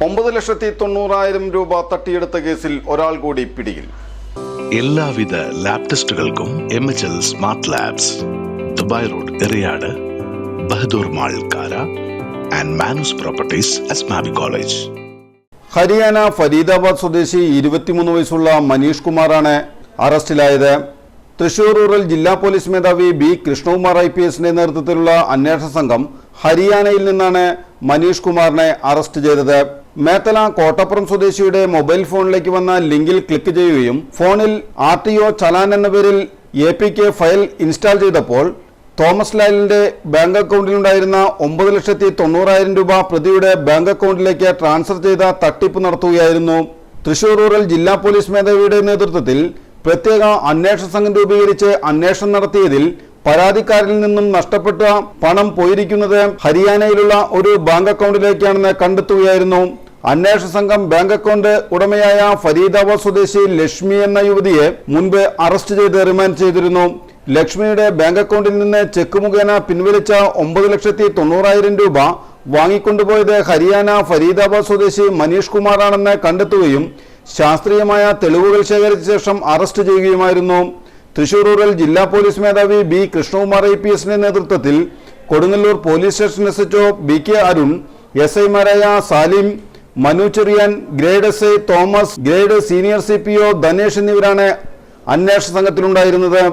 9,90,000 രൂപ തട്ടിയെടുത്ത കേസിൽ ഒരാൾ കൂടി പിടിയിൽ. എല്ലാവിധ ലാബ് ടെസ്റ്റുകൾക്കും MHL smart labs, Dubai road, Eriyad, Bahadur mall, Kara and Manus properties, Asmabi college. Haryana Faridabad സ്വദേശി 23 വയസ്സുള്ള മനീഷ് കുമാറാണ് അറസ്റ്റിലായത്. തൃശൂർ റൂറൽ ജില്ലാ പോലീസ് മേധാവി B. കൃഷ്ണകുമാർ IPSന്റെ നേതൃത്വത്തിലുള്ള അന്വേഷണ സംഘം ഹരിയാനയിൽ നിന്നാണ് മനീഷ് കുമാറിനെ അറസ്റ്റ് ചെയ്തത്. മേത്തല കോട്ടപ്പുറം സ്വദേശിയുടെ മൊബൈൽ ഫോണിലേക്ക് വന്ന ലിങ്കിൽ ക്ലിക്ക് ചെയ്യുകയും ഫോണിൽ RTO ചലാൻ എന്ന പേരിൽ APK ഫയൽ ഇൻസ്റ്റാൾ ചെയ്തപ്പോൾ തോമസ് ലാലിന്റെ ബാങ്ക് അക്കൗണ്ടിലുണ്ടായിരുന്ന 9,90,000 രൂപ പ്രതിയുടെ ബാങ്ക് അക്കൗണ്ടിലേക്ക് ട്രാൻസ്ഫർ ചെയ്ത തട്ടിപ്പ് നടത്തുകയായിരുന്നു. തൃശൂർ റൂറൽ ജില്ലാ പോലീസ് മേധാവിയുടെ നേതൃത്വത്തിൽ പ്രത്യേക അന്വേഷണ സംഘം രൂപീകരിച്ച് അന്വേഷണം നടത്തിയതിൽ പരാതിക്കാരിൽ നിന്നും നഷ്ടപ്പെട്ട പണം പോയിരിക്കുന്നത് ഹരിയാനയിലുള്ള ഒരു ബാങ്ക് അക്കൗണ്ടിലേക്കാണെന്ന് കണ്ടെത്തുകയായിരുന്നു. അന്വേഷണ സംഘം ബാങ്ക് അക്കൗണ്ട് ഉടമയായ ഫരീദാബാദ് സ്വദേശി ലക്ഷ്മി എന്ന യുവതിയെ മുൻപ് അറസ്റ്റ് ചെയ്ത് റിമാൻഡ് ചെയ്തിരുന്നു. ലക്ഷ്മിയുടെ ബാങ്ക് അക്കൗണ്ടിൽ നിന്ന് ചെക്ക് മുഖേന പിൻവലിച്ച 9,90,000 രൂപ വാങ്ങിക്കൊണ്ടുപോയത് ഹരിയാന ഫരീദാബാദ് സ്വദേശി മനീഷ് കുമാറാണെന്ന് കണ്ടെത്തുകയും ശാസ്ത്രീയമായ തെളിവുകൾ ശേഖരിച്ച ശേഷം അറസ്റ്റ് ചെയ്യുകയുമായിരുന്നു. തൃശൂർ റൂറൽ ജില്ലാ പോലീസ് മേധാവി B. കൃഷ്ണകുമാർ IPSന്റെ നേതൃത്വത്തിൽ Kodungallur police station SHO BK Arun, SIമാരായ Salim, Manu Cherian, grade SI Thomas, grade senior CPO Dhanesh എന്നിവരാണ് അന്വേഷണ സംഘത്തിലുണ്ടായിരുന്നത്.